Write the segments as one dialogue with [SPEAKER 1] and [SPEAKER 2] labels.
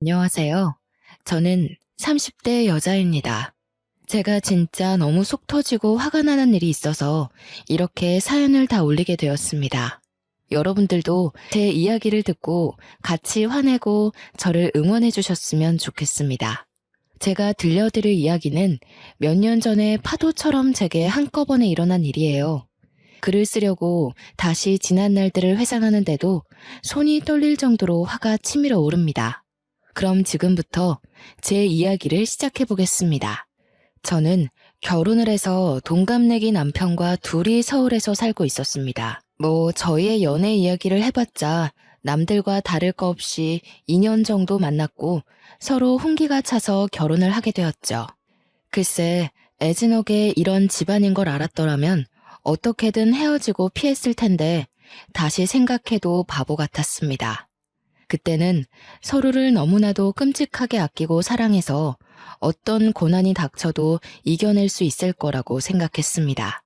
[SPEAKER 1] 안녕하세요. 저는 30대 여자입니다. 제가 진짜 너무 속 터지고 화가 나는 일이 있어서 이렇게 사연을 다 올리게 되었습니다. 여러분들도 제 이야기를 듣고 같이 화내고 저를 응원해 주셨으면 좋겠습니다. 제가 들려드릴 이야기는 몇 년 전에 파도처럼 제게 한꺼번에 일어난 일이에요. 글을 쓰려고 다시 지난 날들을 회상하는데도 손이 떨릴 정도로 화가 치밀어 오릅니다. 그럼 지금부터 제 이야기를 시작해 보겠습니다. 저는 결혼을 해서 동갑내기 남편과 둘이 서울에서 살고 있었습니다. 저희의 연애 이야기를 해봤자 남들과 다를 거 없이 2년 정도 만났고 서로 훈기가 차서 결혼을 하게 되었죠. 글쎄, 애진옥에 이런 집안인 걸 알았더라면 어떻게든 헤어지고 피했을 텐데 다시 생각해도 바보 같았습니다. 그때는 서로를 너무나도 끔찍하게 아끼고 사랑해서 어떤 고난이 닥쳐도 이겨낼 수 있을 거라고 생각했습니다.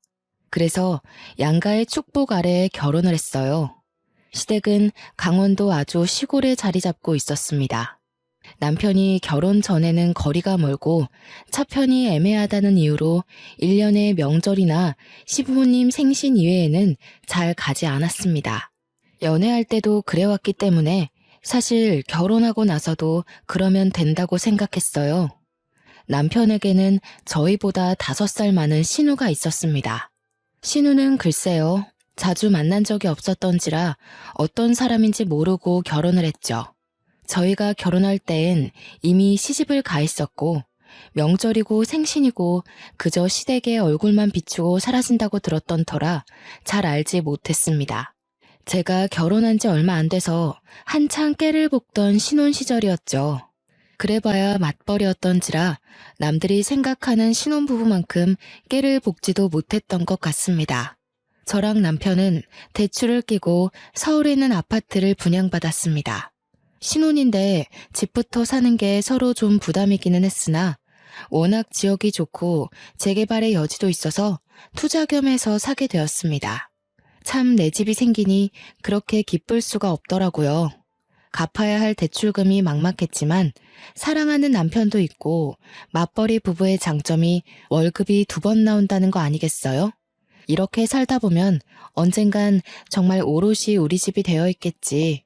[SPEAKER 1] 그래서 양가의 축복 아래에 결혼을 했어요. 시댁은 강원도 아주 시골에 자리 잡고 있었습니다. 남편이 결혼 전에는 거리가 멀고 차편이 애매하다는 이유로 1년의 명절이나 시부모님 생신 이외에는 잘 가지 않았습니다. 연애할 때도 그래왔기 때문에 사실 결혼하고 나서도 그러면 된다고 생각했어요. 남편에게는 저희보다 5살 많은 신우가 있었습니다. 신우는 글쎄요, 자주 만난 적이 없었던지라 어떤 사람인지 모르고 결혼을 했죠. 저희가 결혼할 때엔 이미 시집을 가 있었고 명절이고 생신이고 그저 시댁의 얼굴만 비추고 사라진다고 들었던 터라 잘 알지 못했습니다. 제가 결혼한 지 얼마 안 돼서 한창 깨를 볶던 신혼 시절이었죠. 그래봐야 맞벌이였던지라 남들이 생각하는 신혼부부만큼 깨를 볶지도 못했던 것 같습니다. 저랑 남편은 대출을 끼고 서울에 있는 아파트를 분양받았습니다. 신혼인데 집부터 사는 게 서로 좀 부담이기는 했으나 워낙 지역이 좋고 재개발의 여지도 있어서 투자 겸 해서 사게 되었습니다. 참 내 집이 생기니 그렇게 기쁠 수가 없더라고요. 갚아야 할 대출금이 막막했지만 사랑하는 남편도 있고 맞벌이 부부의 장점이 월급이 2번 나온다는 거 아니겠어요? 이렇게 살다 보면 언젠간 정말 오롯이 우리 집이 되어 있겠지.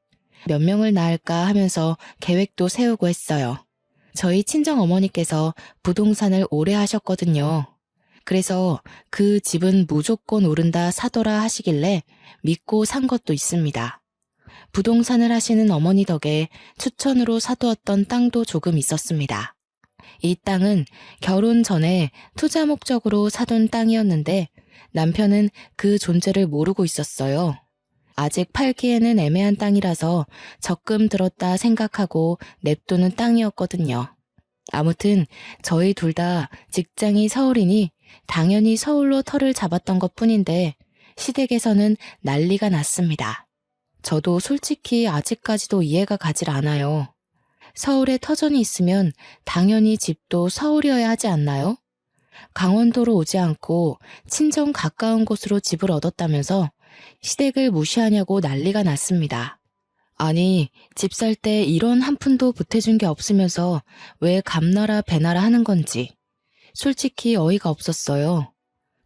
[SPEAKER 1] 몇 명을 낳을까 하면서 계획도 세우고 했어요. 저희 친정 어머니께서 부동산을 오래 하셨거든요. 그래서 그 집은 무조건 오른다 사더라 하시길래 믿고 산 것도 있습니다. 부동산을 하시는 어머니 덕에 추천으로 사두었던 땅도 조금 있었습니다. 이 땅은 결혼 전에 투자 목적으로 사둔 땅이었는데 남편은 그 존재를 모르고 있었어요. 아직 팔기에는 애매한 땅이라서 적금 들었다 생각하고 냅두는 땅이었거든요. 아무튼 저희 둘 다 직장이 서울이니 당연히 서울로 터를 잡았던 것 뿐인데 시댁에서는 난리가 났습니다. 저도 솔직히 아직까지도 이해가 가질 않아요. 서울에 터전이 있으면 당연히 집도 서울이어야 하지 않나요? 강원도로 오지 않고 친정 가까운 곳으로 집을 얻었다면서 시댁을 무시하냐고 난리가 났습니다. 아니, 집 살 때 이런 한 푼도 보태준 게 없으면서 왜 감나라 배나라 하는 건지 솔직히 어이가 없었어요.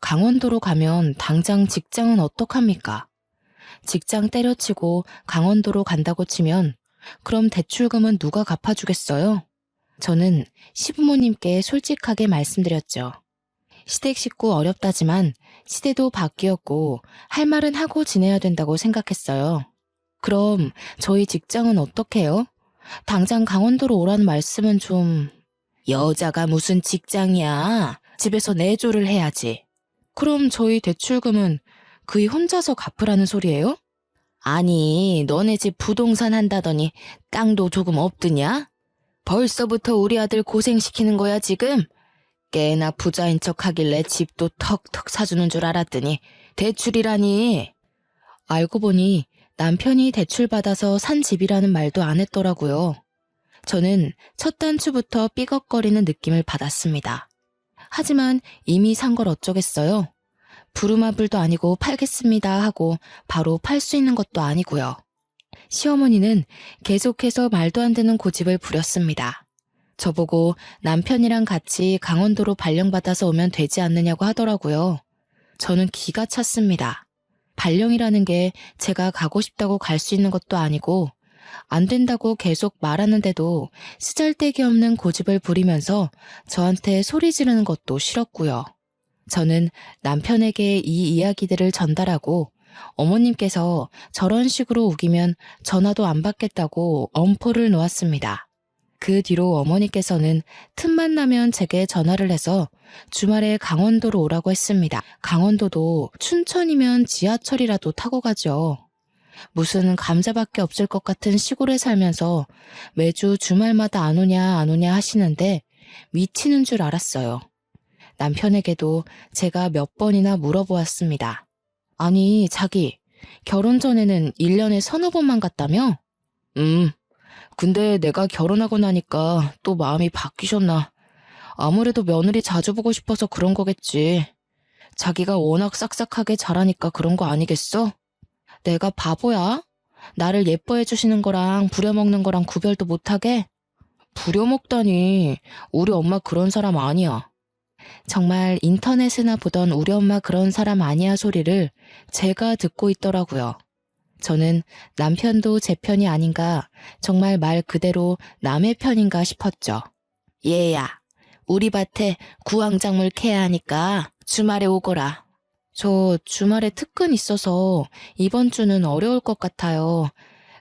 [SPEAKER 1] 강원도로 가면 당장 직장은 어떡합니까? 직장 때려치고 강원도로 간다고 치면 그럼 대출금은 누가 갚아주겠어요? 저는 시부모님께 솔직하게 말씀드렸죠. 시댁 식구 어렵다지만 시대도 바뀌었고 할 말은 하고 지내야 된다고 생각했어요. 그럼 저희 직장은 어떡해요? 당장 강원도로 오라는 말씀은 좀... 여자가 무슨 직장이야. 집에서 내조를 해야지. 그럼 저희 대출금은 그이 혼자서 갚으라는 소리예요? 아니, 너네 집 부동산 한다더니 땅도 조금 없드냐? 벌써부터 우리 아들 고생시키는 거야 지금? 꽤나 부자인 척 하길래 집도 턱턱 사주는 줄 알았더니 대출이라니. 알고 보니 남편이 대출받아서 산 집이라는 말도 안 했더라고요. 저는 첫 단추부터 삐걱거리는 느낌을 받았습니다. 하지만 이미 산 걸 어쩌겠어요? 부루마블도 아니고 팔겠습니다 하고 바로 팔 수 있는 것도 아니고요. 시어머니는 계속해서 말도 안 되는 고집을 부렸습니다. 저보고 남편이랑 같이 강원도로 발령받아서 오면 되지 않느냐고 하더라고요. 저는 기가 찼습니다. 발령이라는 게 제가 가고 싶다고 갈 수 있는 것도 아니고 안 된다고 계속 말하는데도 쓰잘데기 없는 고집을 부리면서 저한테 소리 지르는 것도 싫었고요. 저는 남편에게 이 이야기들을 전달하고 어머님께서 저런 식으로 우기면 전화도 안 받겠다고 엄포를 놓았습니다. 그 뒤로 어머니께서는 틈만 나면 제게 전화를 해서 주말에 강원도로 오라고 했습니다. 강원도도 춘천이면 지하철이라도 타고 가죠. 무슨 감자밖에 없을 것 같은 시골에 살면서 매주 주말마다 안 오냐 하시는데 미치는 줄 알았어요. 남편에게도 제가 몇 번이나 물어보았습니다. 아니, 자기, 결혼 전에는 1년에 서너 번만 갔다며? 근데 내가 결혼하고 나니까 또 마음이 바뀌셨나. 아무래도 며느리 자주 보고 싶어서 그런 거겠지. 자기가 워낙 싹싹하게 잘하니까 그런 거 아니겠어? 내가 바보야? 나를 예뻐해 주시는 거랑 부려먹는 거랑 구별도 못하게? 부려먹다니, 우리 엄마 그런 사람 아니야. 정말 인터넷에나 보던 우리 엄마 그런 사람 아니야 소리를 제가 듣고 있더라고요. 저는 남편도 제 편이 아닌가, 정말 말 그대로 남의 편인가 싶었죠. 얘야, 우리 밭에 구황작물 캐야 하니까 주말에 오거라. 저 주말에 특근 있어서 이번 주는 어려울 것 같아요.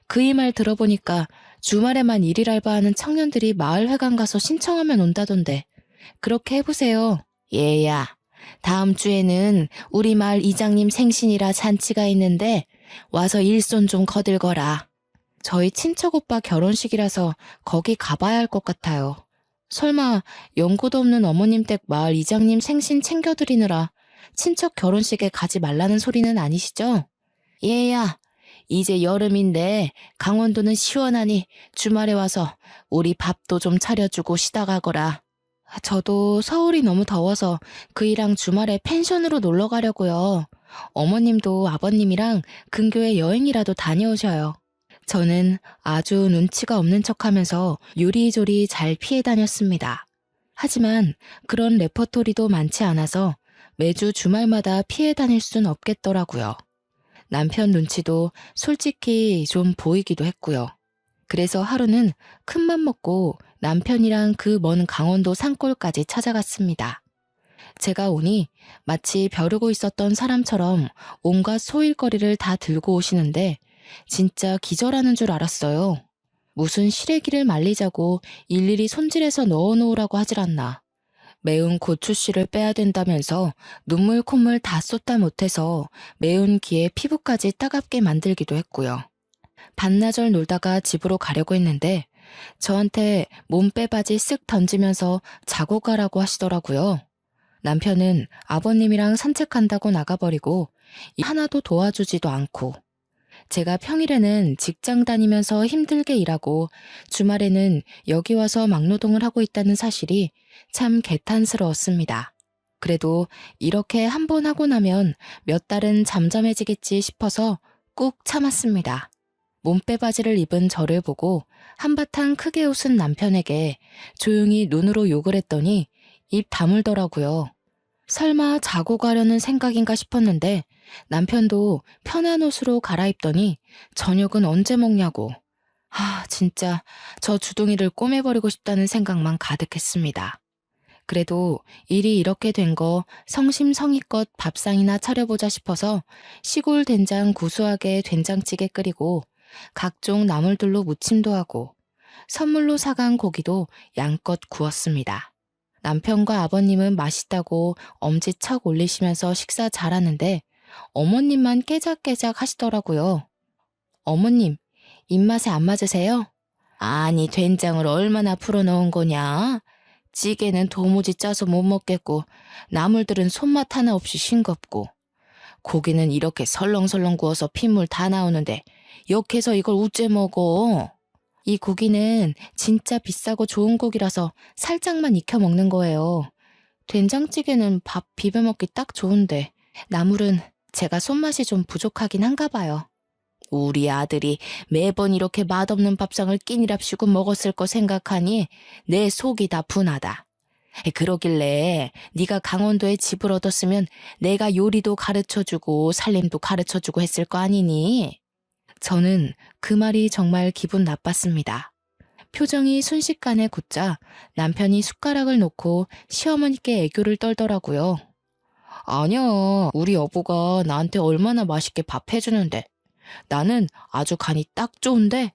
[SPEAKER 1] 그이 말 들어보니까 주말에만 일일 알바하는 청년들이 마을회관 가서 신청하면 온다던데. 그렇게 해보세요. 얘야, 다음 주에는 우리 마을 이장님 생신이라 잔치가 있는데 와서 일손 좀 거들거라. 저희 친척 오빠 결혼식이라서 거기 가봐야 할 것 같아요. 설마 연고도 없는 어머님 댁 마을 이장님 생신 챙겨드리느라 친척 결혼식에 가지 말라는 소리는 아니시죠? 얘야, 이제 여름인데 강원도는 시원하니 주말에 와서 우리 밥도 좀 차려주고 쉬다 가거라. 저도 서울이 너무 더워서 그이랑 주말에 펜션으로 놀러 가려고요. 어머님도 아버님이랑 근교에 여행이라도 다녀오셔요. 저는 아주 눈치가 없는 척하면서 요리조리 잘 피해 다녔습니다. 하지만 그런 레퍼토리도 많지 않아서 매주 주말마다 피해 다닐 순 없겠더라고요. 남편 눈치도 솔직히 좀 보이기도 했고요. 그래서 하루는 큰맘 먹고 남편이랑 그 먼 강원도 산골까지 찾아갔습니다. 제가 오니 마치 벼르고 있었던 사람처럼 온갖 소일거리를 다 들고 오시는데 진짜 기절하는 줄 알았어요. 무슨 시래기를 말리자고 일일이 손질해서 넣어놓으라고 하질 않나. 매운 고추씨를 빼야 된다면서 눈물 콧물 다 쏟다 못해서 매운 기에 피부까지 따갑게 만들기도 했고요. 반나절 놀다가 집으로 가려고 했는데 저한테 몸빼바지 쓱 던지면서 자고 가라고 하시더라고요. 남편은 아버님이랑 산책한다고 나가버리고 하나도 도와주지도 않고 제가 평일에는 직장 다니면서 힘들게 일하고 주말에는 여기 와서 막노동을 하고 있다는 사실이 참 개탄스러웠습니다. 그래도 이렇게 한 번 하고 나면 몇 달은 잠잠해지겠지 싶어서 꾹 참았습니다. 몸빼바지를 입은 저를 보고 한바탕 크게 웃은 남편에게 조용히 눈으로 욕을 했더니 입 다물더라고요. 설마 자고 가려는 생각인가 싶었는데 남편도 편한 옷으로 갈아입더니 저녁은 언제 먹냐고. 진짜 저 주둥이를 꼬매버리고 싶다는 생각만 가득했습니다. 그래도 일이 이렇게 된 거 성심성의껏 밥상이나 차려보자 싶어서 시골 된장 구수하게 된장찌개 끓이고 각종 나물들로 무침도 하고 선물로 사간 고기도 양껏 구웠습니다. 남편과 아버님은 맛있다고 엄지척 올리시면서 식사 잘하는데 어머님만 깨작깨작 하시더라고요. 어머님, 입맛에 안 맞으세요? 아니, 된장을 얼마나 풀어넣은 거냐? 찌개는 도무지 짜서 못 먹겠고 나물들은 손맛 하나 없이 싱겁고 고기는 이렇게 설렁설렁 구워서 핏물 다 나오는데 역해서 이걸 우째 먹어? 이 고기는 진짜 비싸고 좋은 고기라서 살짝만 익혀 먹는 거예요. 된장찌개는 밥 비벼 먹기 딱 좋은데 나물은 제가 손맛이 좀 부족하긴 한가 봐요. 우리 아들이 매번 이렇게 맛없는 밥상을 끼니랍시고 먹었을 거 생각하니 내 속이 다 분하다. 그러길래 네가 강원도에 집을 얻었으면 내가 요리도 가르쳐주고 살림도 가르쳐주고 했을 거 아니니? 저는 그 말이 정말 기분 나빴습니다. 표정이 순식간에 굳자 남편이 숟가락을 놓고 시어머니께 애교를 떨더라고요. 아니야, 우리 여보가 나한테 얼마나 맛있게 밥 해주는데. 나는 아주 간이 딱 좋은데.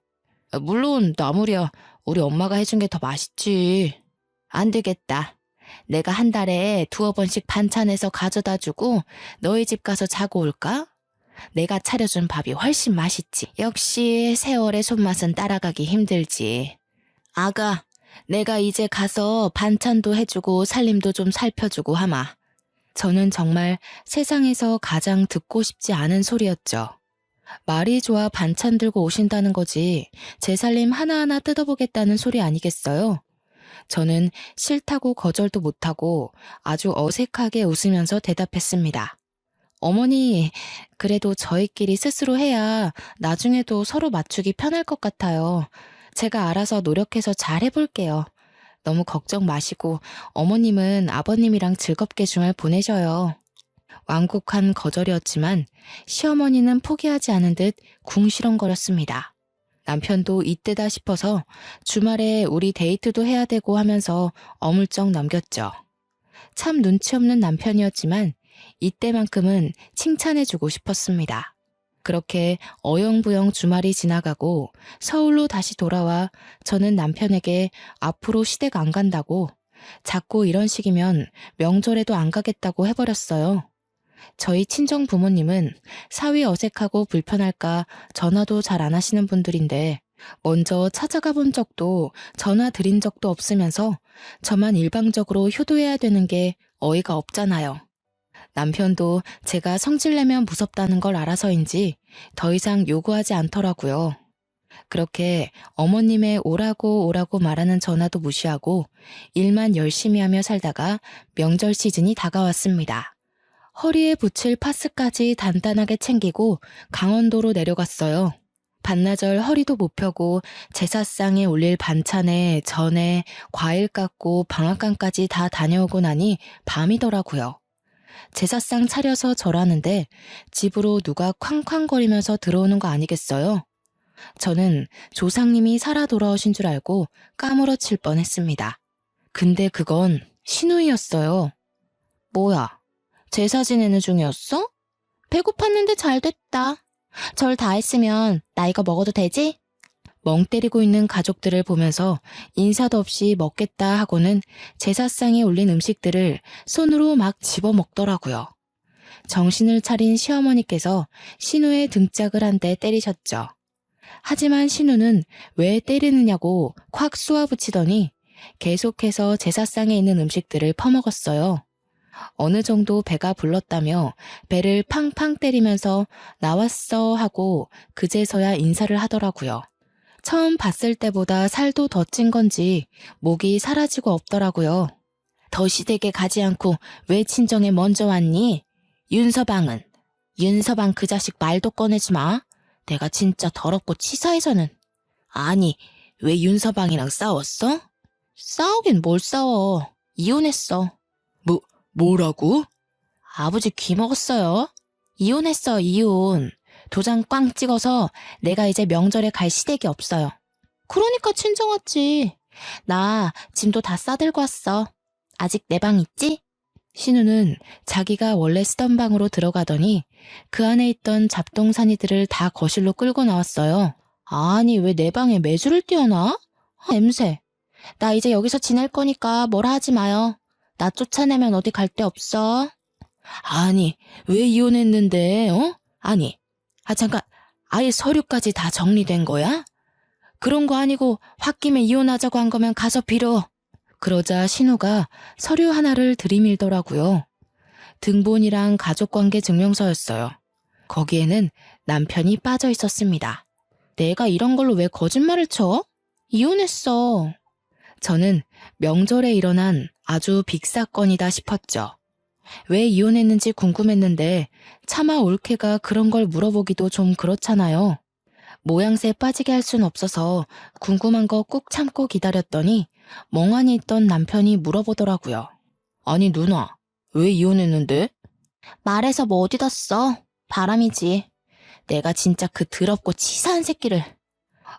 [SPEAKER 1] 물론 나물이야 우리 엄마가 해준 게 더 맛있지. 안 되겠다. 내가 한 달에 2-3번씩 반찬해서 가져다 주고 너희 집 가서 자고 올까? 내가 차려준 밥이 훨씬 맛있지. 역시 세월의 손맛은 따라가기 힘들지. 아가, 내가 이제 가서 반찬도 해주고 살림도 좀 살펴주고 하마. 저는 정말 세상에서 가장 듣고 싶지 않은 소리였죠. 말이 좋아 반찬 들고 오신다는 거지 제 살림 하나하나 뜯어보겠다는 소리 아니겠어요? 저는 싫다고 거절도 못하고 아주 어색하게 웃으면서 대답했습니다. 어머니, 그래도 저희끼리 스스로 해야 나중에도 서로 맞추기 편할 것 같아요. 제가 알아서 노력해서 잘 해볼게요. 너무 걱정 마시고 어머님은 아버님이랑 즐겁게 주말 보내셔요. 완곡한 거절이었지만 시어머니는 포기하지 않은 듯 궁시렁거렸습니다. 남편도 이때다 싶어서 주말에 우리 데이트도 해야 되고 하면서 어물쩍 넘겼죠. 참 눈치 없는 남편이었지만 이때만큼은 칭찬해주고 싶었습니다. 그렇게 어영부영 주말이 지나가고 서울로 다시 돌아와 저는 남편에게 앞으로 시댁 안 간다고 자꾸 이런 식이면 명절에도 안 가겠다고 해버렸어요. 저희 친정 부모님은 사위 어색하고 불편할까 전화도 잘 안 하시는 분들인데 먼저 찾아가 본 적도 전화 드린 적도 없으면서 저만 일방적으로 효도해야 되는 게 어이가 없잖아요. 남편도 제가 성질내면 무섭다는 걸 알아서인지 더 이상 요구하지 않더라고요. 그렇게 어머님의 오라고 말하는 전화도 무시하고 일만 열심히 하며 살다가 명절 시즌이 다가왔습니다. 허리에 붙일 파스까지 단단하게 챙기고 강원도로 내려갔어요. 반나절 허리도 못 펴고 제사상에 올릴 반찬에 전에 과일 깎고 방앗간까지 다 다녀오고 나니 밤이더라고요. 제사상 차려서 절하는데 집으로 누가 쾅쾅거리면서 들어오는 거 아니겠어요? 저는 조상님이 살아 돌아오신 줄 알고 까무러칠 뻔했습니다. 근데 그건 시누이였어요. 뭐야, 제사 지내는 중이었어? 배고팠는데 잘 됐다. 절 다 했으면 나 이거 먹어도 되지? 멍 때리고 있는 가족들을 보면서 인사도 없이 먹겠다 하고는 제사상에 올린 음식들을 손으로 막 집어먹더라고요. 정신을 차린 시어머니께서 신우의 등짝을 한 대 때리셨죠. 하지만 신우는 왜 때리느냐고 콱 쏘아붙이더니 계속해서 제사상에 있는 음식들을 퍼먹었어요. 어느 정도 배가 불렀다며 배를 팡팡 때리면서 나왔어 하고 그제서야 인사를 하더라고요. 처음 봤을 때보다 살도 더 찐 건지 목이 사라지고 없더라고요. 더 시댁에 가지 않고 왜 친정에 먼저 왔니? 윤서방은? 윤서방 그 자식 말도 꺼내지 마. 내가 진짜 더럽고 치사해서는. 아니, 왜 윤서방이랑 싸웠어? 싸우긴 뭘 싸워. 이혼했어. 뭐라고? 아버지 귀 먹었어요. 이혼했어, 이혼. 도장 꽝 찍어서 내가 이제 명절에 갈 시댁이 없어요. 그러니까 친정 왔지. 나 짐도 다 싸들고 왔어. 아직 내 방 있지? 신우는 자기가 원래 쓰던 방으로 들어가더니 그 안에 있던 잡동사니들을 다 거실로 끌고 나왔어요. 아니, 왜 내 방에 매주를 띄워놔? 냄새. 나 이제 여기서 지낼 거니까 뭐라 하지 마요. 나 쫓아내면 어디 갈 데 없어. 아니, 왜 이혼했는데, 어? 아니, 잠깐, 아예 서류까지 다 정리된 거야? 그런 거 아니고 홧김에 이혼하자고 한 거면 가서 빌어. 그러자 신우가 서류 하나를 들이밀더라고요. 등본이랑 가족관계 증명서였어요. 거기에는 남편이 빠져 있었습니다. 내가 이런 걸로 왜 거짓말을 쳐? 이혼했어. 저는 명절에 일어난 아주 빅사건이다 싶었죠. 왜 이혼했는지 궁금했는데 차마 올케가 그런 걸 물어보기도 좀 그렇잖아요. 모양새 빠지게 할 순 없어서 궁금한 거 꾹 참고 기다렸더니 멍하니 있던 남편이 물어보더라고요. 아니 누나, 왜 이혼했는데? 말해서 뭐 어디다 써? 바람이지. 내가 진짜 그 더럽고 치사한 새끼를.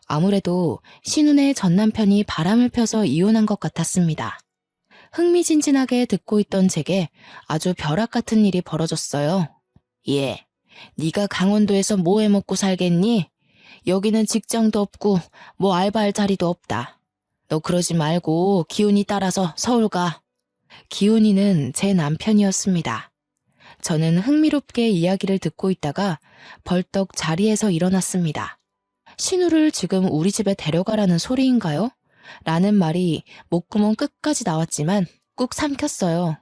[SPEAKER 1] 아무래도 신혼의 전 남편이 바람을 펴서 이혼한 것 같았습니다. 흥미진진하게 듣고 있던 제게 아주 벼락 같은 일이 벌어졌어요. 예, 네가 강원도에서 뭐 해먹고 살겠니? 여기는 직장도 없고 뭐 알바할 자리도 없다. 너 그러지 말고 기훈이 따라서 서울 가. 기훈이는 제 남편이었습니다. 저는 흥미롭게 이야기를 듣고 있다가 벌떡 자리에서 일어났습니다. 신우를 지금 우리 집에 데려가라는 소리인가요? 라는 말이 목구멍 끝까지 나왔지만 꾹 삼켰어요.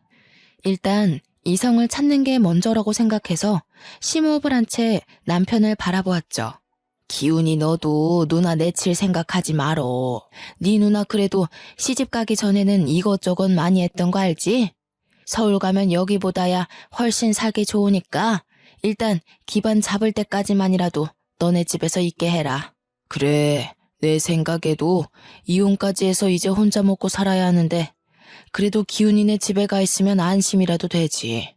[SPEAKER 1] 일단 이성을 찾는 게 먼저라고 생각해서 심호흡을 한 채 남편을 바라보았죠. 기훈이 너도 누나 내칠 생각하지 말어. 네 누나 그래도 시집 가기 전에는 이것저것 많이 했던 거 알지? 서울 가면 여기보다야 훨씬 살기 좋으니까 일단 기반 잡을 때까지만이라도 너네 집에서 있게 해라. 그래, 내 생각에도 이혼까지 해서 이제 혼자 먹고 살아야 하는데 그래도 기훈이네 집에 가 있으면 안심이라도 되지.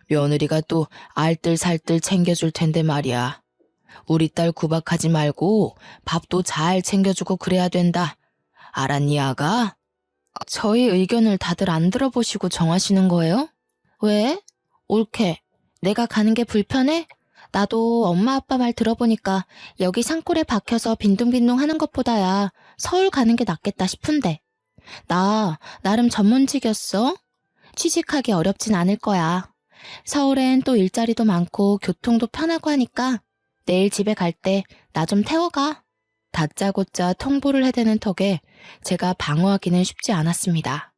[SPEAKER 1] 며느리가 또 알뜰살뜰 챙겨줄 텐데 말이야. 우리 딸 구박하지 말고 밥도 잘 챙겨주고 그래야 된다. 알았니, 아가? 저희 의견을 다들 안 들어보시고 정하시는 거예요? 왜? 옳게. 내가 가는 게 불편해? 나도 엄마 아빠 말 들어보니까 여기 산골에 박혀서 빈둥빈둥 하는 것보다야 서울 가는 게 낫겠다 싶은데. 나 나름 전문직이었어. 취직하기 어렵진 않을 거야. 서울엔 또 일자리도 많고 교통도 편하고 하니까 내일 집에 갈 때 나 좀 태워가. 다짜고짜 통보를 해대는 턱에 제가 방어하기는 쉽지 않았습니다.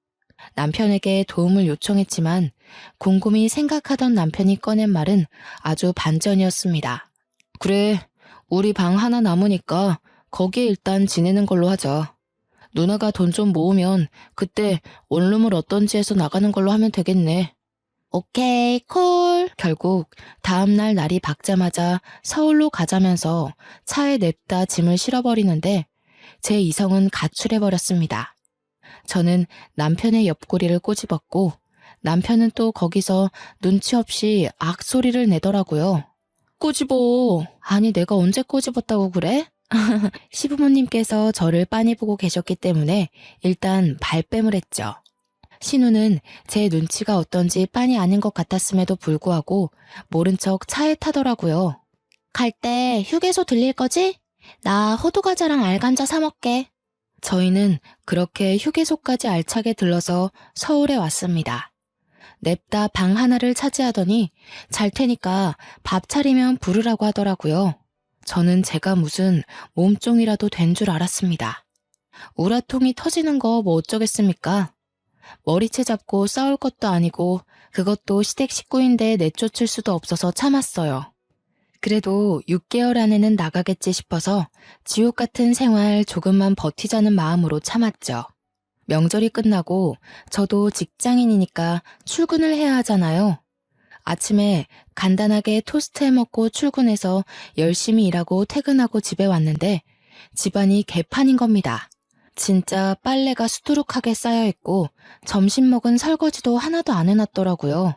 [SPEAKER 1] 남편에게 도움을 요청했지만 곰곰이 생각하던 남편이 꺼낸 말은 아주 반전이었습니다. 그래, 우리 방 하나 남으니까 거기에 일단 지내는 걸로 하자. 누나가 돈 좀 모으면 그때 원룸을 어떤지 해서 나가는 걸로 하면 되겠네. 오케이, 콜. 결국 다음날 날이 밝자마자 서울로 가자면서 차에 냅다 짐을 실어버리는데 제 이성은 가출해버렸습니다. 저는 남편의 옆구리를 꼬집었고 남편은 또 거기서 눈치 없이 악소리를 내더라고요. 꼬집어. 아니 내가 언제 꼬집었다고 그래? 시부모님께서 저를 빤히 보고 계셨기 때문에 일단 발뺌을 했죠. 신우는 제 눈치가 어떤지 빤히 아는 것 같았음에도 불구하고 모른 척 차에 타더라고요. 갈 때 휴게소 들릴 거지? 나 호두과자랑 알감자 사 먹게. 저희는 그렇게 휴게소까지 알차게 들러서 서울에 왔습니다. 냅다 방 하나를 차지하더니 잘 테니까 밥 차리면 부르라고 하더라고요. 저는 제가 무슨 몸종이라도 된 줄 알았습니다. 우라통이 터지는 거 뭐 어쩌겠습니까? 머리채 잡고 싸울 것도 아니고 그것도 시댁 식구인데 내쫓을 수도 없어서 참았어요. 그래도 6개월 안에는 나가겠지 싶어서 지옥 같은 생활 조금만 버티자는 마음으로 참았죠. 명절이 끝나고 저도 직장인이니까 출근을 해야 하잖아요. 아침에 간단하게 토스트 해먹고 출근해서 열심히 일하고 퇴근하고 집에 왔는데 집안이 개판인 겁니다. 진짜 빨래가 수두룩하게 쌓여있고 점심 먹은 설거지도 하나도 안 해놨더라고요.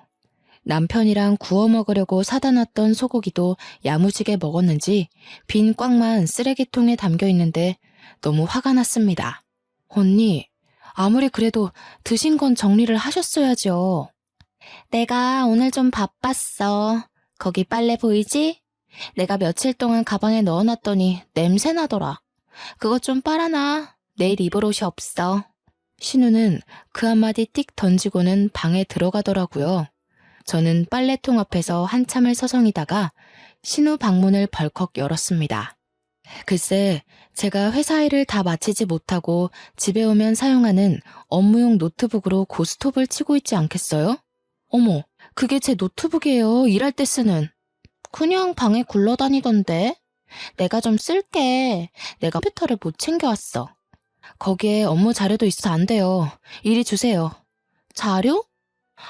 [SPEAKER 1] 남편이랑 구워 먹으려고 사다 놨던 소고기도 야무지게 먹었는지 빈 꽉만 쓰레기통에 담겨 있는데 너무 화가 났습니다. 언니, 아무리 그래도 드신 건 정리를 하셨어야죠. 내가 오늘 좀 바빴어. 거기 빨래 보이지? 내가 며칠 동안 가방에 넣어놨더니 냄새 나더라. 그것 좀 빨아놔. 내일 입을 옷이 없어. 신우는 그 한마디 띡 던지고는 방에 들어가더라고요. 저는 빨래통 앞에서 한참을 서성이다가 신우 방문을 벌컥 열었습니다. 글쎄, 제가 회사 일을 다 마치지 못하고 집에 오면 사용하는 업무용 노트북으로 고스톱을 치고 있지 않겠어요? 어머, 그게 제 노트북이에요. 일할 때 쓰는. 그냥 방에 굴러다니던데. 내가 좀 쓸게. 내가 컴퓨터를 못 챙겨왔어. 거기에 업무 자료도 있어서 안 돼요. 이리 주세요. 자료?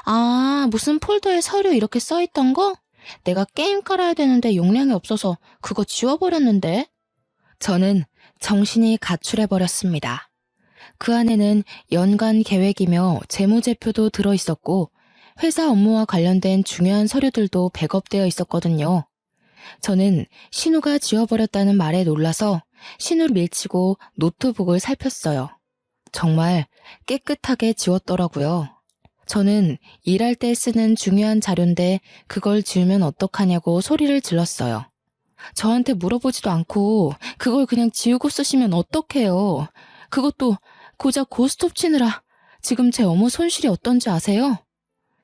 [SPEAKER 1] 아, 무슨 폴더에 서류 이렇게 써있던 거? 내가 게임 깔아야 되는데 용량이 없어서 그거 지워버렸는데. 저는 정신이 가출해버렸습니다. 그 안에는 연간 계획이며 재무제표도 들어있었고 회사 업무와 관련된 중요한 서류들도 백업되어 있었거든요. 저는 신우가 지워버렸다는 말에 놀라서 신우를 밀치고 노트북을 살폈어요. 정말 깨끗하게 지웠더라고요. 저는 일할 때 쓰는 중요한 자료인데 그걸 지우면 어떡하냐고 소리를 질렀어요. 저한테 물어보지도 않고 그걸 그냥 지우고 쓰시면 어떡해요. 그것도 고작 고스톱 치느라 지금 제 업무 손실이 어떤지 아세요?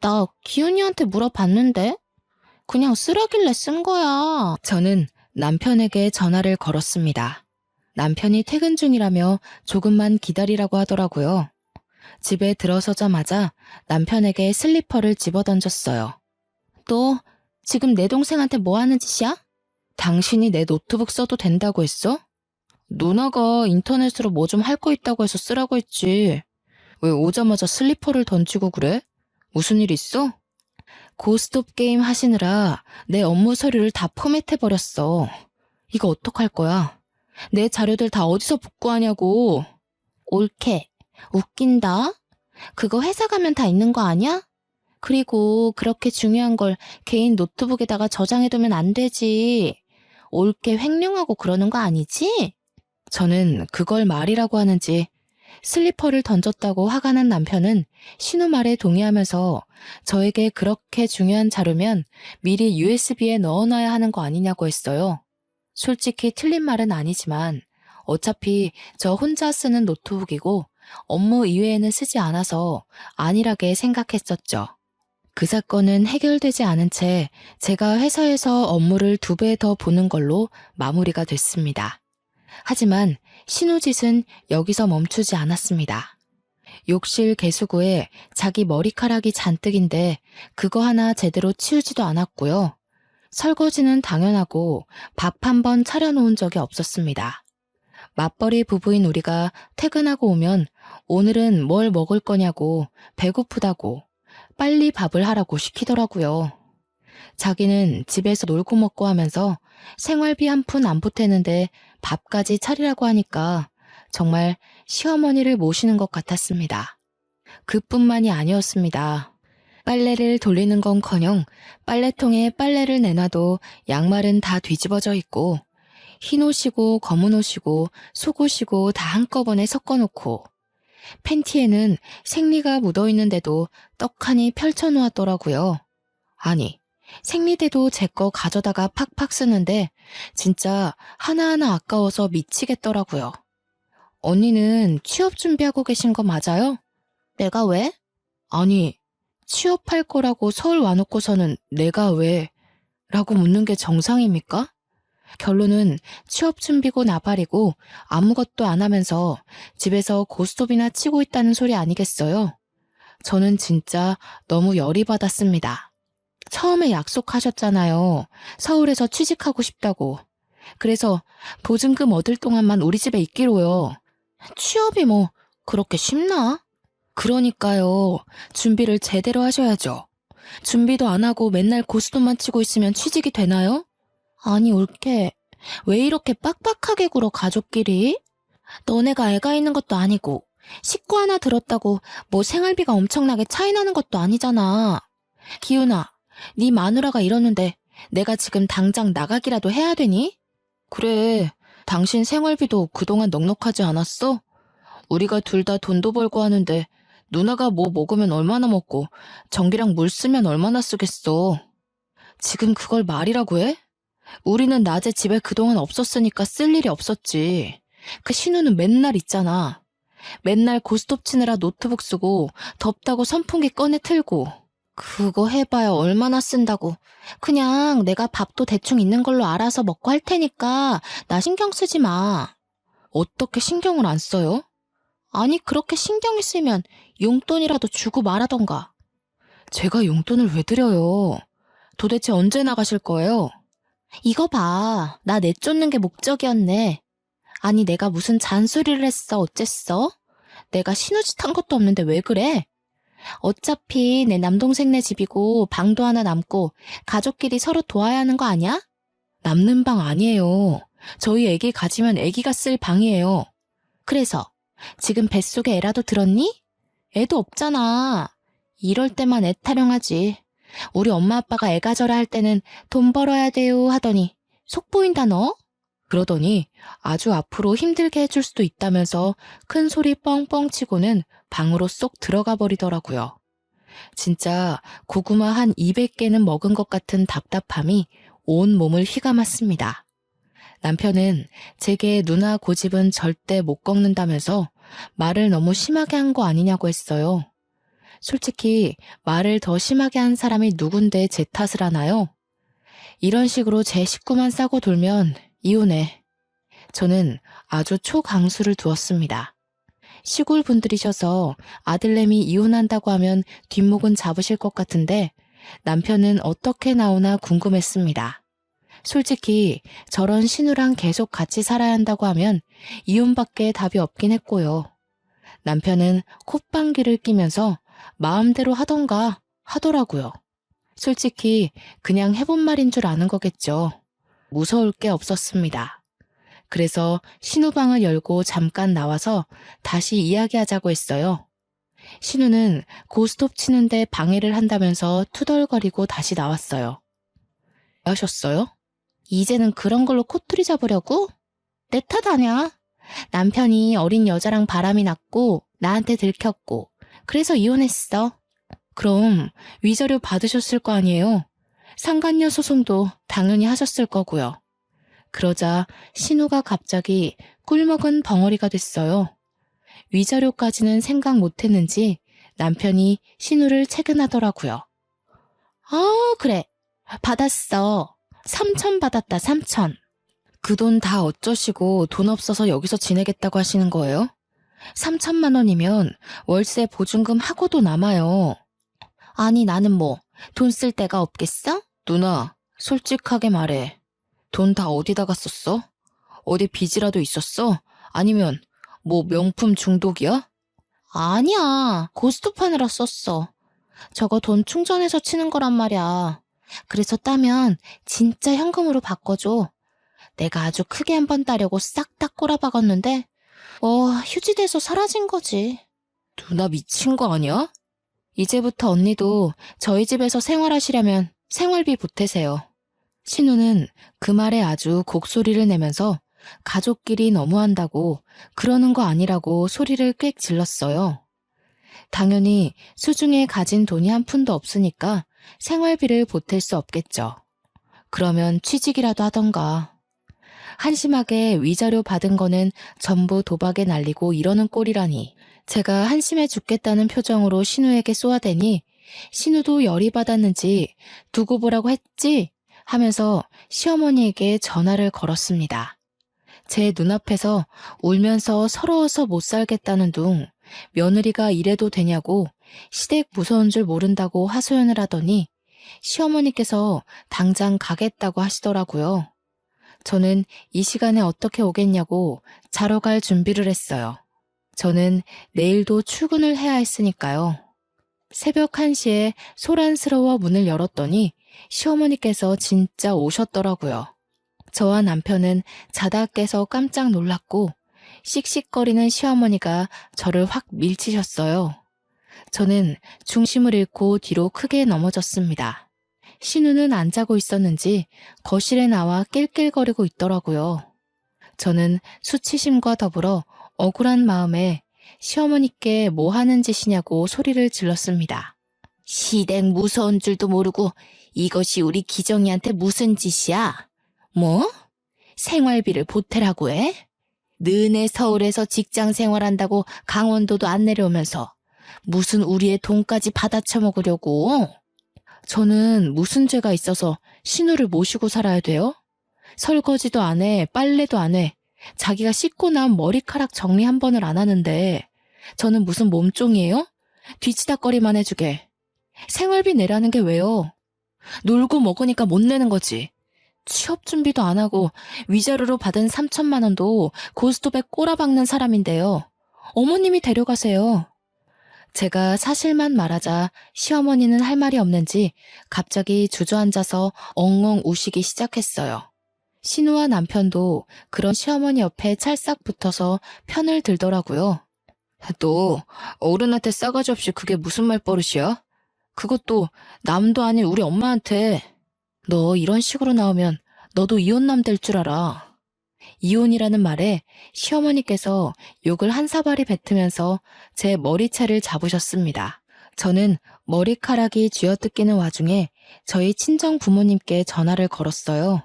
[SPEAKER 1] 나 기훈이한테 물어봤는데 그냥 쓰라길래 쓴 거야. 저는 남편에게 전화를 걸었습니다. 남편이 퇴근 중이라며 조금만 기다리라고 하더라고요. 집에 들어서자마자 남편에게 슬리퍼를 집어던졌어요. 너 지금 내 동생한테 뭐 하는 짓이야? 당신이 내 노트북 써도 된다고 했어? 누나가 인터넷으로 뭐 좀 할 거 있다고 해서 쓰라고 했지. 왜 오자마자 슬리퍼를 던지고 그래? 무슨 일 있어? 고스톱 게임 하시느라 내 업무 서류를 다 포맷해버렸어. 이거 어떡할 거야? 내 자료들 다 어디서 복구하냐고. 옳게. 웃긴다. 그거 회사 가면 다 있는 거 아니야? 그리고 그렇게 중요한 걸 개인 노트북에다가 저장해두면 안 되지. 옳게 횡령하고 그러는 거 아니지? 저는 그걸 말이라고 하는지 슬리퍼를 던졌다고 화가 난 남편은 신우 말에 동의하면서 저에게 그렇게 중요한 자료면 미리 USB에 넣어놔야 하는 거 아니냐고 했어요. 솔직히 틀린 말은 아니지만 어차피 저 혼자 쓰는 노트북이고 업무 이외에는 쓰지 않아서 안일하게 생각했었죠. 그 사건은 해결되지 않은 채 제가 회사에서 업무를 2배 더 보는 걸로 마무리가 됐습니다. 하지만 신우짓은 여기서 멈추지 않았습니다. 욕실 개수구에 자기 머리카락이 잔뜩인데 그거 하나 제대로 치우지도 않았고요. 설거지는 당연하고 밥 한 번 차려놓은 적이 없었습니다. 맞벌이 부부인 우리가 퇴근하고 오면 오늘은 뭘 먹을 거냐고 배고프다고 빨리 밥을 하라고 시키더라고요. 자기는 집에서 놀고 먹고 하면서 생활비 한 푼 안 보태는데 밥까지 차리라고 하니까 정말 시어머니를 모시는 것 같았습니다. 그뿐만이 아니었습니다. 빨래를 돌리는 건커녕 빨래통에 빨래를 내놔도 양말은 다 뒤집어져 있고 흰 옷이고 검은 옷이고 속옷이고 다 한꺼번에 섞어놓고 팬티에는 생리가 묻어있는데도 떡하니 펼쳐놓았더라고요. 아니, 생리대도 제 거 가져다가 팍팍 쓰는데 진짜 하나하나 아까워서 미치겠더라고요. 언니는 취업 준비하고 계신 거 맞아요? 내가 왜? 아니, 취업할 거라고 서울 와놓고서는 내가 왜? 라고 묻는 게 정상입니까? 결론은 취업 준비고 나발이고 아무것도 안 하면서 집에서 고스톱이나 치고 있다는 소리 아니겠어요? 저는 진짜 너무 열이 받았습니다. 처음에 약속하셨잖아요. 서울에서 취직하고 싶다고. 그래서 보증금 얻을 동안만 우리 집에 있기로요. 취업이 뭐 그렇게 쉽나? 그러니까요. 준비를 제대로 하셔야죠. 준비도 안 하고 맨날 고스톱만 치고 있으면 취직이 되나요? 아니 올케, 왜 이렇게 빡빡하게 굴어 가족끼리? 너네가 애가 있는 것도 아니고 식구 하나 들었다고 뭐 생활비가 엄청나게 차이 나는 것도 아니잖아. 기훈아, 네 마누라가 이러는데 내가 지금 당장 나가기라도 해야 되니? 그래, 당신 생활비도 그동안 넉넉하지 않았어? 우리가 둘 다 돈도 벌고 하는데 누나가 뭐 먹으면 얼마나 먹고 전기랑 물 쓰면 얼마나 쓰겠어. 지금 그걸 말이라고 해? 우리는 낮에 집에 그동안 없었으니까 쓸 일이 없었지. 그 신우는 맨날 있잖아. 맨날 고스톱 치느라 노트북 쓰고 덥다고 선풍기 꺼내 틀고. 그거 해봐야 얼마나 쓴다고. 그냥 내가 밥도 대충 있는 걸로 알아서 먹고 할 테니까 나 신경 쓰지 마. 어떻게 신경을 안 써요? 아니 그렇게 신경이 쓰면 용돈이라도 주고 말하던가. 제가 용돈을 왜 드려요? 도대체 언제 나가실 거예요? 이거 봐. 나 내쫓는 게 목적이었네. 아니 내가 무슨 잔소리를 했어 어쨌어? 내가 신우짓 한 것도 없는데 왜 그래? 어차피 내 남동생네 집이고 방도 하나 남고 가족끼리 서로 도와야 하는 거 아니야? 남는 방 아니에요. 저희 애기 가지면 애기가 쓸 방이에요. 그래서 지금 뱃속에 애라도 들었니? 애도 없잖아. 이럴 때만 애 타령하지. 우리 엄마 아빠가 애 가져라 할 때는 돈 벌어야 돼요 하더니 속 보인다 너? 그러더니 아주 앞으로 힘들게 해줄 수도 있다면서 큰 소리 뻥뻥 치고는 방으로 쏙 들어가 버리더라고요. 진짜 고구마 한 200개는 먹은 것 같은 답답함이 온 몸을 휘감았습니다. 남편은 제게 누나 고집은 절대 못 꺾는다면서 말을 너무 심하게 한 거 아니냐고 했어요. 솔직히 말을 더 심하게 한 사람이 누군데 제 탓을 하나요? 이런 식으로 제 식구만 싸고 돌면 이혼해. 저는 아주 초강수를 두었습니다. 시골 분들이셔서 아들내미 이혼한다고 하면 뒷목은 잡으실 것 같은데 남편은 어떻게 나오나 궁금했습니다. 솔직히 저런 신우랑 계속 같이 살아야 한다고 하면 이혼밖에 답이 없긴 했고요. 남편은 콧방귀를 끼면서 마음대로 하던가 하더라고요. 솔직히 그냥 해본 말인 줄 아는 거겠죠. 무서울 게 없었습니다. 그래서 신우방을 열고 잠깐 나와서 다시 이야기하자고 했어요. 신우는 고스톱 치는데 방해를 한다면서 투덜거리고 다시 나왔어요. 뭐 하셨어요? 이제는 그런 걸로 코투리 잡으려고? 내 탓 아냐? 남편이 어린 여자랑 바람이 났고 나한테 들켰고 그래서 이혼했어. 그럼 위자료 받으셨을 거 아니에요? 상간녀 소송도 당연히 하셨을 거고요. 그러자 신우가 갑자기 꿀먹은 벙어리가 됐어요. 위자료까지는 생각 못했는지 남편이 신우를 채근하더라고요. 그래. 받았어. 3천 받았다, 3천. 그 돈 다 어쩌시고 돈 없어서 여기서 지내겠다고 하시는 거예요? 3천만 원이면 월세 보증금 하고도 남아요. 아니 나는 뭐 돈 쓸 데가 없겠어? 누나, 솔직하게 말해. 돈 다 어디다가 썼어? 어디 빚이라도 있었어? 아니면 뭐 명품 중독이야? 아니야, 고스톱 하느라 썼어. 저거 돈 충전해서 치는 거란 말이야. 그래서 따면 진짜 현금으로 바꿔줘. 내가 아주 크게 한번 따려고 싹 다 꼬라박았는데 휴지돼서 사라진 거지. 누나 미친 거 아니야? 이제부터 언니도 저희 집에서 생활하시려면 생활비 보태세요. 신우는 그 말에 아주 곡소리를 내면서 가족끼리 너무한다고 그러는 거 아니라고 소리를 꽥 질렀어요. 당연히 수중에 가진 돈이 한 푼도 없으니까 생활비를 보탤 수 없겠죠. 그러면 취직이라도 하던가. 한심하게 위자료 받은 거는 전부 도박에 날리고 이러는 꼴이라니. 제가 한심해 죽겠다는 표정으로 신우에게 쏘아대니 신우도 열이 받았는지 두고 보라고 했지? 하면서 시어머니에게 전화를 걸었습니다. 제 눈앞에서 울면서 서러워서 못 살겠다는 둥 며느리가 이래도 되냐고 시댁 무서운 줄 모른다고 하소연을 하더니 시어머니께서 당장 가겠다고 하시더라고요. 저는 이 시간에 어떻게 오겠냐고 자러 갈 준비를 했어요. 저는 내일도 출근을 해야 했으니까요. 새벽 1시에 소란스러워 문을 열었더니 시어머니께서 진짜 오셨더라고요. 저와 남편은 자다 깨서 깜짝 놀랐고 씩씩거리는 시어머니가 저를 확 밀치셨어요. 저는 중심을 잃고 뒤로 크게 넘어졌습니다. 신우는 안 자고 있었는지 거실에 나와 낄낄거리고 있더라고요. 저는 수치심과 더불어 억울한 마음에 시어머니께 뭐 하는 짓이냐고 소리를 질렀습니다. 시댁 무서운 줄도 모르고 이것이 우리 기정이한테 무슨 짓이야? 뭐? 생활비를 보태라고 해? 너네 서울에서 직장 생활한다고 강원도도 안 내려오면서 무슨 우리의 돈까지 받아쳐먹으려고? 저는 무슨 죄가 있어서 신우를 모시고 살아야 돼요? 설거지도 안 해, 빨래도 안 해. 자기가 씻고 나온 머리카락 정리 한 번을 안 하는데 저는 무슨 몸종이에요? 뒤치다꺼리만 해주게. 생활비 내라는 게 왜요? 놀고 먹으니까 못 내는 거지. 취업 준비도 안 하고 위자료로 받은 3천만 원도 고스톱에 꼬라박는 사람인데요. 어머님이 데려가세요. 제가 사실만 말하자 시어머니는 할 말이 없는지 갑자기 주저앉아서 엉엉 우시기 시작했어요. 신우와 남편도 그런 시어머니 옆에 찰싹 붙어서 편을 들더라고요. 너 어른한테 싸가지 없이 그게 무슨 말버릇이야? 그것도 남도 아닌 우리 엄마한테. 너 이런 식으로 나오면 너도 이혼남 될 줄 알아. 이혼이라는 말에 시어머니께서 욕을 한 사발이 뱉으면서 제 머리채를 잡으셨습니다. 저는 머리카락이 쥐어뜯기는 와중에 저희 친정 부모님께 전화를 걸었어요.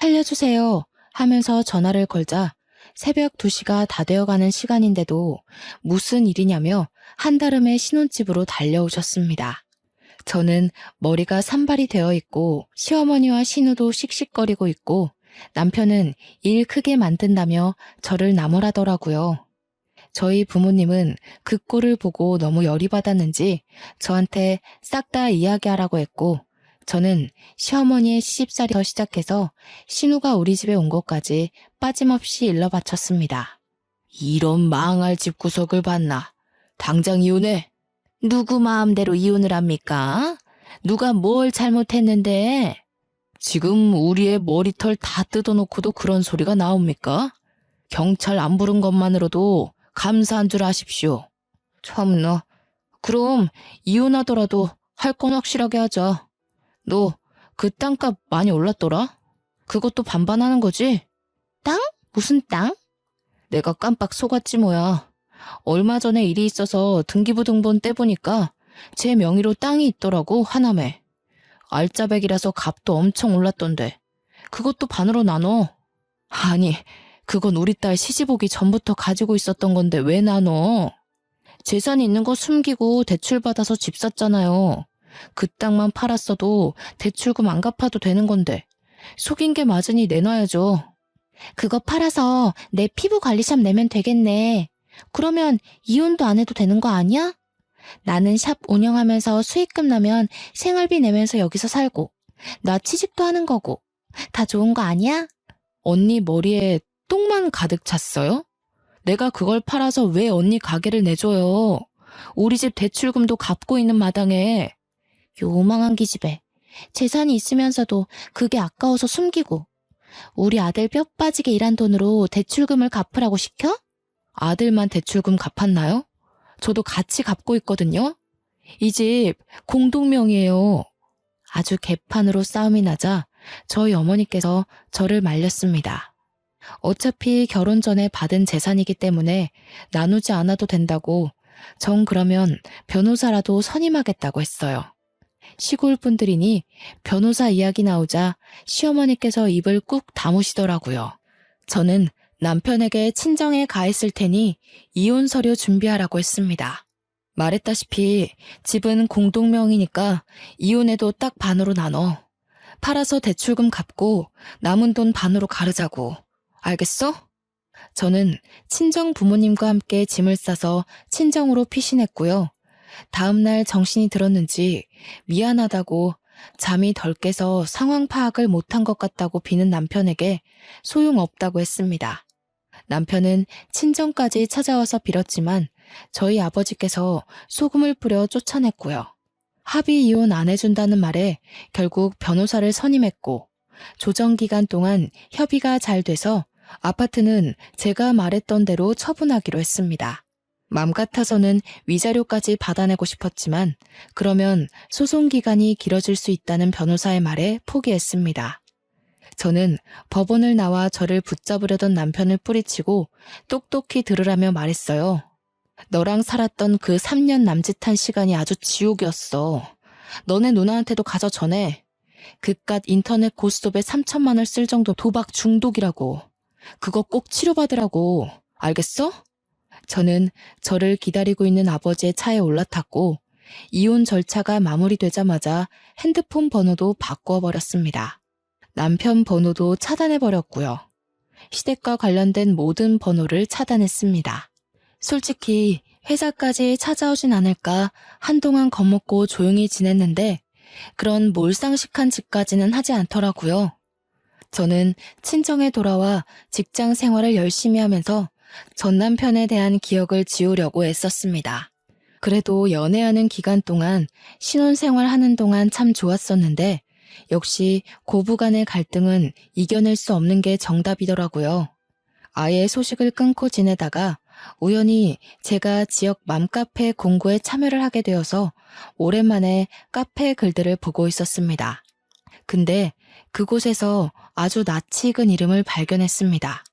[SPEAKER 1] 살려주세요 하면서 전화를 걸자 새벽 2시가 다 되어가는 시간인데도 무슨 일이냐며 한달음에 신혼집으로 달려오셨습니다. 저는 머리가 산발이 되어 있고 시어머니와 신우도 씩씩거리고 있고 남편은 일 크게 만든다며 저를 나무라더라고요. 저희 부모님은 그 꼴을 보고 너무 열이 받았는지 저한테 싹 다 이야기하라고 했고 저는 시어머니의 시집살이부터 시작해서 신우가 우리 집에 온 것까지 빠짐없이 일러바쳤습니다. 이런 망할 집구석을 봤나. 당장 이혼해. 누구 마음대로 이혼을 합니까? 누가 뭘 잘못했는데? 지금 우리의 머리털 다 뜯어놓고도 그런 소리가 나옵니까? 경찰 안 부른 것만으로도 감사한 줄 아십시오. 참나. 그럼 이혼하더라도 할 건 확실하게 하자. 너 그 땅값 많이 올랐더라? 그것도 반반하는 거지? 땅? 무슨 땅? 내가 깜빡 속았지 뭐야. 얼마 전에 일이 있어서 등기부등본 떼보니까 제 명의로 땅이 있더라고, 하남에. 알짜배기라서 값도 엄청 올랐던데 그것도 반으로 나눠. 아니, 그건 우리 딸 시집 오기 전부터 가지고 있었던 건데 왜 나눠? 재산이 있는 거 숨기고 대출받아서 집 샀잖아요. 그 땅만 팔았어도 대출금 안 갚아도 되는 건데 속인 게 맞으니 내놔야죠. 그거 팔아서 내 피부 관리샵 내면 되겠네. 그러면 이혼도 안 해도 되는 거 아니야? 나는 샵 운영하면서 수익금 나면 생활비 내면서 여기서 살고 나 취직도 하는 거고 다 좋은 거 아니야? 언니 머리에 똥만 가득 찼어요? 내가 그걸 팔아서 왜 언니 가게를 내줘요? 우리 집 대출금도 갚고 있는 마당에. 요망한 기집애. 재산이 있으면서도 그게 아까워서 숨기고 우리 아들 뼈 빠지게 일한 돈으로 대출금을 갚으라고 시켜? 아들만 대출금 갚았나요? 저도 같이 갚고 있거든요. 이 집 공동명의예요. 아주 개판으로 싸움이 나자 저희 어머니께서 저를 말렸습니다. 어차피 결혼 전에 받은 재산이기 때문에 나누지 않아도 된다고 정 그러면 변호사라도 선임하겠다고 했어요. 시골 분들이니 변호사 이야기 나오자 시어머니께서 입을 꾹 다무시더라고요. 저는 남편에게 친정에 가 있을 테니 이혼 서류 준비하라고 했습니다. 말했다시피 집은 공동명의니까 이혼해도 딱 반으로 나눠. 팔아서 대출금 갚고 남은 돈 반으로 가르자고. 알겠어? 저는 친정 부모님과 함께 짐을 싸서 친정으로 피신했고요. 다음 날 정신이 들었는지 미안하다고 잠이 덜 깨서 상황 파악을 못한 것 같다고 비는 남편에게 소용없다고 했습니다. 남편은 친정까지 찾아와서 빌었지만 저희 아버지께서 소금을 뿌려 쫓아냈고요. 합의 이혼 안 해준다는 말에 결국 변호사를 선임했고 조정기간 동안 협의가 잘 돼서 아파트는 제가 말했던 대로 처분하기로 했습니다. 맘 같아서는 위자료까지 받아내고 싶었지만 그러면 소송기간이 길어질 수 있다는 변호사의 말에 포기했습니다. 저는 법원을 나와 저를 붙잡으려던 남편을 뿌리치고 똑똑히 들으라며 말했어요. 너랑 살았던 그 3년 남짓한 시간이 아주 지옥이었어. 너네 누나한테도 가서 전해. 그깟 인터넷 고스톱에 3천만 원 쓸 정도 도박 중독이라고. 그거 꼭 치료받으라고. 알겠어? 저는 저를 기다리고 있는 아버지의 차에 올라탔고 이혼 절차가 마무리되자마자 핸드폰 번호도 바꿔버렸습니다. 남편 번호도 차단해버렸고요. 시댁과 관련된 모든 번호를 차단했습니다. 솔직히 회사까지 찾아오진 않을까 한동안 겁먹고 조용히 지냈는데 그런 몰상식한 짓까지는 하지 않더라고요. 저는 친정에 돌아와 직장 생활을 열심히 하면서 전 남편에 대한 기억을 지우려고 애썼습니다. 그래도 연애하는 기간 동안 신혼생활 하는 동안 참 좋았었는데 역시 고부간의 갈등은 이겨낼 수 없는 게 정답이더라고요. 아예 소식을 끊고 지내다가 우연히 제가 지역 맘카페 공고에 참여를 하게 되어서 오랜만에 카페 글들을 보고 있었습니다. 근데 그곳에서 아주 낯이 익은 이름을 발견했습니다.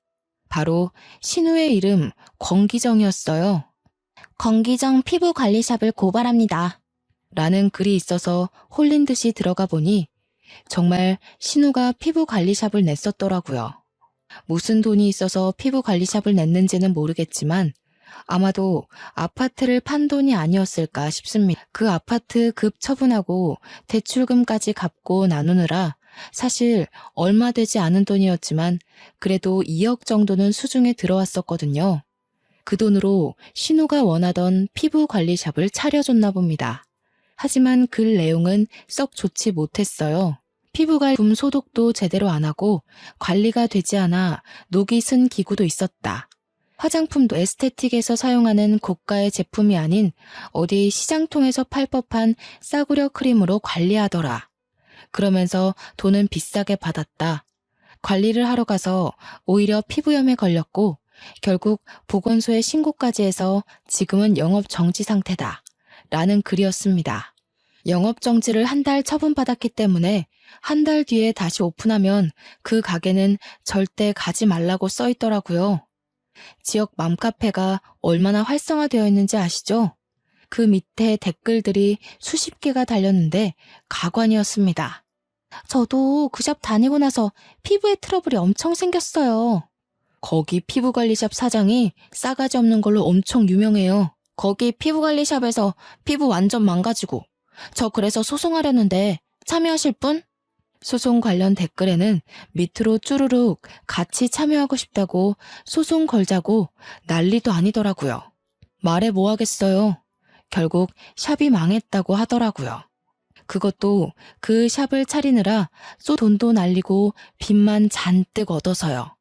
[SPEAKER 1] 바로 신우의 이름 권기정이었어요. 권기정 피부관리샵을 고발합니다. 라는 글이 있어서 홀린 듯이 들어가 보니 정말 신우가 피부관리샵을 냈었더라고요. 무슨 돈이 있어서 피부관리샵을 냈는지는 모르겠지만 아마도 아파트를 판 돈이 아니었을까 싶습니다. 그 아파트 급 처분하고 대출금까지 갚고 나누느라 사실 얼마 되지 않은 돈이었지만 그래도 2억 정도는 수중에 들어왔었거든요. 그 돈으로 신우가 원하던 피부관리샵을 차려줬나 봅니다. 하지만 글 내용은 썩 좋지 못했어요. 피부관리품 소독도 제대로 안 하고 관리가 되지 않아 녹이 쓴 기구도 있었다. 화장품도 에스테틱에서 사용하는 고가의 제품이 아닌 어디 시장통에서 팔 법한 싸구려 크림으로 관리하더라. 그러면서 돈은 비싸게 받았다. 관리를 하러 가서 오히려 피부염에 걸렸고 결국 보건소에 신고까지 해서 지금은 영업 정지 상태다. 라는 글이었습니다. 영업 정지를 한 달 처분받았기 때문에 한 달 뒤에 다시 오픈하면 그 가게는 절대 가지 말라고 써 있더라고요. 지역 맘카페가 얼마나 활성화되어 있는지 아시죠? 그 밑에 댓글들이 수십 개가 달렸는데 가관이었습니다. 저도 그 샵 다니고 나서 피부에 트러블이 엄청 생겼어요. 거기 피부관리샵 사장이 싸가지 없는 걸로 엄청 유명해요. 거기 피부관리샵에서 피부 완전 망가지고 저 그래서 소송하려는데 참여하실 분? 소송 관련 댓글에는 밑으로 쭈루룩 같이 참여하고 싶다고 소송 걸자고 난리도 아니더라고요. 말해 뭐 하겠어요. 결국 샵이 망했다고 하더라고요. 그것도 그 샵을 차리느라 돈도 날리고 빚만 잔뜩 얻어서요.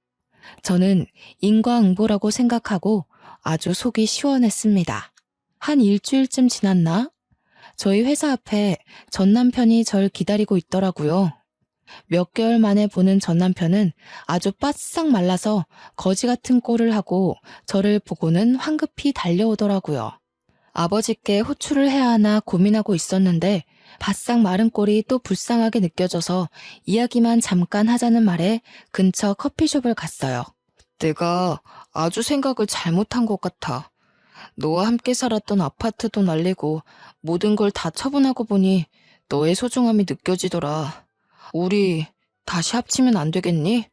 [SPEAKER 1] 저는 인과응보라고 생각하고 아주 속이 시원했습니다. 한 일주일쯤 지났나? 저희 회사 앞에 전 남편이 절 기다리고 있더라고요. 몇 개월 만에 보는 전 남편은 아주 바싹 말라서 거지 같은 꼴을 하고 저를 보고는 황급히 달려오더라고요. 아버지께 호출을 해야 하나 고민하고 있었는데 바싹 마른 꼴이 또 불쌍하게 느껴져서 이야기만 잠깐 하자는 말에 근처 커피숍을 갔어요. 내가 아주 생각을 잘못한 것 같아. 너와 함께 살았던 아파트도 날리고 모든 걸 다 처분하고 보니 너의 소중함이 느껴지더라. 우리 다시 합치면 안 되겠니?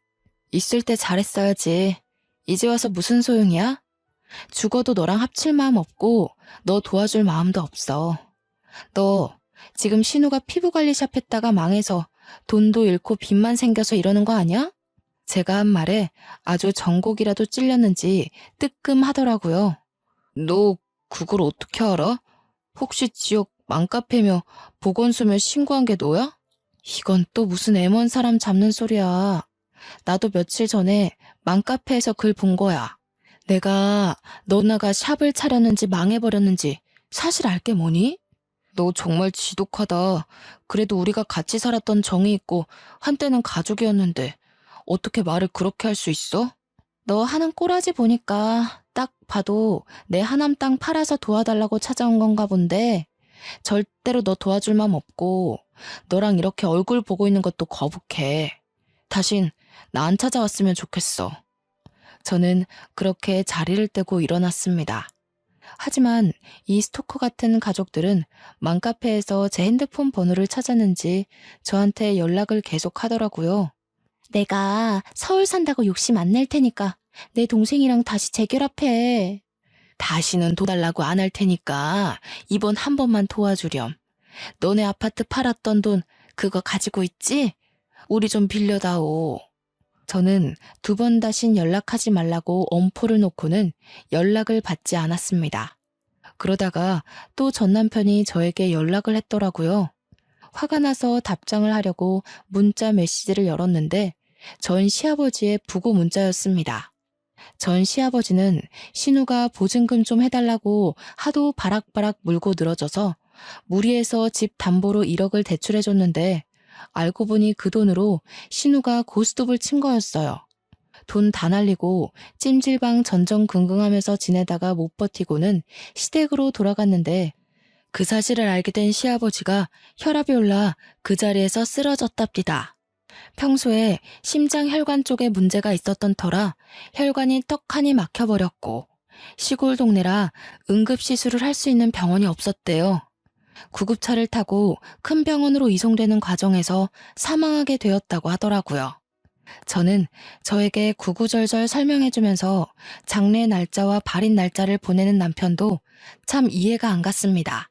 [SPEAKER 1] 있을 때 잘했어야지. 이제 와서 무슨 소용이야? 죽어도 너랑 합칠 마음 없고 너 도와줄 마음도 없어. 너 지금 신우가 피부관리샵 했다가 망해서 돈도 잃고 빚만 생겨서 이러는 거 아니야? 제가 한 말에 아주 전곡이라도 찔렸는지 뜨끔하더라고요. 너 그걸 어떻게 알아? 혹시 지역 맘카페며 보건소며 신고한 게 너야? 이건 또 무슨 애먼 사람 잡는 소리야. 나도 며칠 전에 맘카페에서 글 본 거야. 내가 너나가 샵을 차렸는지 망해버렸는지 사실 알게 뭐니? 너 정말 지독하다. 그래도 우리가 같이 살았던 정이 있고 한때는 가족이었는데 어떻게 말을 그렇게 할 수 있어? 너 하는 꼬라지 보니까 딱 봐도 내 하남 땅 팔아서 도와달라고 찾아온 건가 본데 절대로 너 도와줄 맘 없고 너랑 이렇게 얼굴 보고 있는 것도 거북해. 다신 나 안 찾아왔으면 좋겠어. 저는 그렇게 자리를 떼고 일어났습니다. 하지만 이 스토커 같은 가족들은 맘카페에서 제 핸드폰 번호를 찾았는지 저한테 연락을 계속 하더라고요. 내가 서울 산다고 욕심 안 낼 테니까 내 동생이랑 다시 재결합해. 다시는 도달라고 안 할 테니까 이번 한 번만 도와주렴. 너네 아파트 팔았던 돈 그거 가지고 있지? 우리 좀 빌려다오. 저는 두 번 다신 연락하지 말라고 엄포를 놓고는 연락을 받지 않았습니다. 그러다가 또 전 남편이 저에게 연락을 했더라고요. 화가 나서 답장을 하려고 문자 메시지를 열었는데 전 시아버지의 부고 문자였습니다. 전 시아버지는 신우가 보증금 좀 해달라고 하도 바락바락 물고 늘어져서 무리해서 집 담보로 1억을 대출해줬는데 알고 보니 그 돈으로 신우가 고스톱을 친 거였어요. 돈 다 날리고 찜질방 전전긍긍하면서 지내다가 못 버티고는 시댁으로 돌아갔는데 그 사실을 알게 된 시아버지가 혈압이 올라 그 자리에서 쓰러졌답니다. 평소에 심장 혈관 쪽에 문제가 있었던 터라 혈관이 떡하니 막혀버렸고 시골 동네라 응급시술을 할 수 있는 병원이 없었대요. 구급차를 타고 큰 병원으로 이송되는 과정에서 사망하게 되었다고 하더라고요. 저는 저에게 구구절절 설명해주면서 장례 날짜와 발인 날짜를 보내는 남편도 참 이해가 안 갔습니다.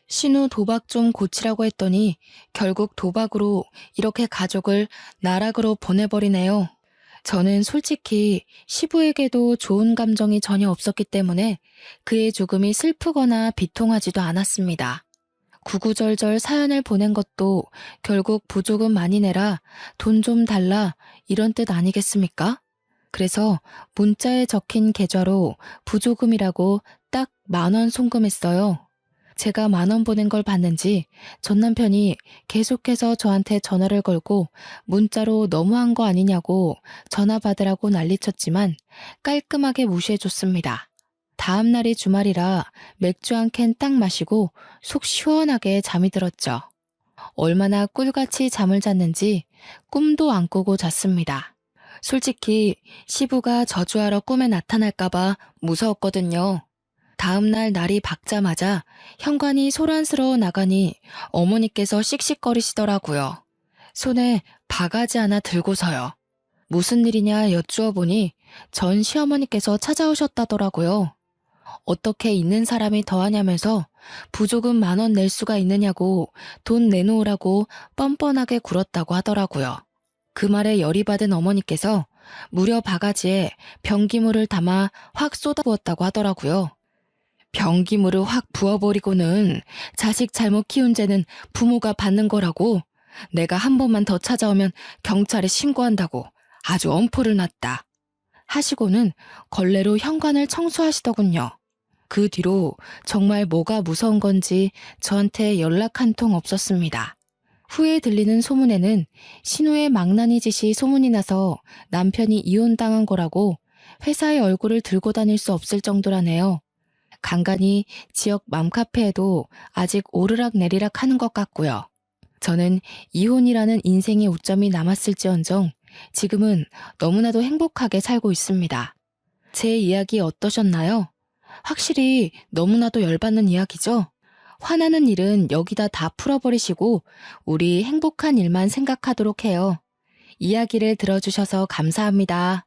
[SPEAKER 1] 신우 도박 좀 고치라고 했더니 결국 도박으로 이렇게 가족을 나락으로 보내버리네요. 저는 솔직히 시부에게도 좋은 감정이 전혀 없었기 때문에 그의 죽음이 슬프거나 비통하지도 않았습니다. 구구절절 사연을 보낸 것도 결국 부조금 많이 내라, 돈 좀 달라 이런 뜻 아니겠습니까? 그래서 문자에 적힌 계좌로 부조금이라고 딱 10,000원 송금했어요. 제가 10,000원 보낸 걸 봤는지 전 남편이 계속해서 저한테 전화를 걸고 문자로 너무한 거 아니냐고 전화 받으라고 난리쳤지만 깔끔하게 무시해줬습니다. 다음 날이 주말이라 맥주 한 캔 딱 마시고 속 시원하게 잠이 들었죠. 얼마나 꿀같이 잠을 잤는지 꿈도 안 꾸고 잤습니다. 솔직히 시부가 저주하러 꿈에 나타날까봐 무서웠거든요. 다음 날 날이 밝자마자 현관이 소란스러워 나가니 어머니께서 씩씩거리시더라고요. 손에 바가지 하나 들고서요. 무슨 일이냐 여쭈어 보니 전 시어머니께서 찾아오셨다더라고요. 어떻게 있는 사람이 더하냐면서 부조금 10,000원 낼 수가 있느냐고 돈 내놓으라고 뻔뻔하게 굴었다고 하더라고요. 그 말에 열이 받은 어머니께서 무려 바가지에 변기물을 담아 확 쏟아부었다고 하더라고요. 변기물을 확 부어버리고는 자식 잘못 키운 죄는 부모가 받는 거라고. 내가 한 번만 더 찾아오면 경찰에 신고한다고 아주 엄포를 놨다. 하시고는 걸레로 현관을 청소하시더군요. 그 뒤로 정말 뭐가 무서운 건지 저한테 연락 한 통 없었습니다. 후에 들리는 소문에는 신우의 망나니 짓이 소문이 나서 남편이 이혼당한 거라고 회사의 얼굴을 들고 다닐 수 없을 정도라네요. 간간히 지역 맘카페에도 아직 오르락 내리락 하는 것 같고요. 저는 이혼이라는 인생의 오점이 남았을지언정 지금은 너무나도 행복하게 살고 있습니다. 제 이야기 어떠셨나요? 확실히 너무나도 열받는 이야기죠? 화나는 일은 여기다 다 풀어버리시고 우리 행복한 일만 생각하도록 해요. 이야기를 들어주셔서 감사합니다.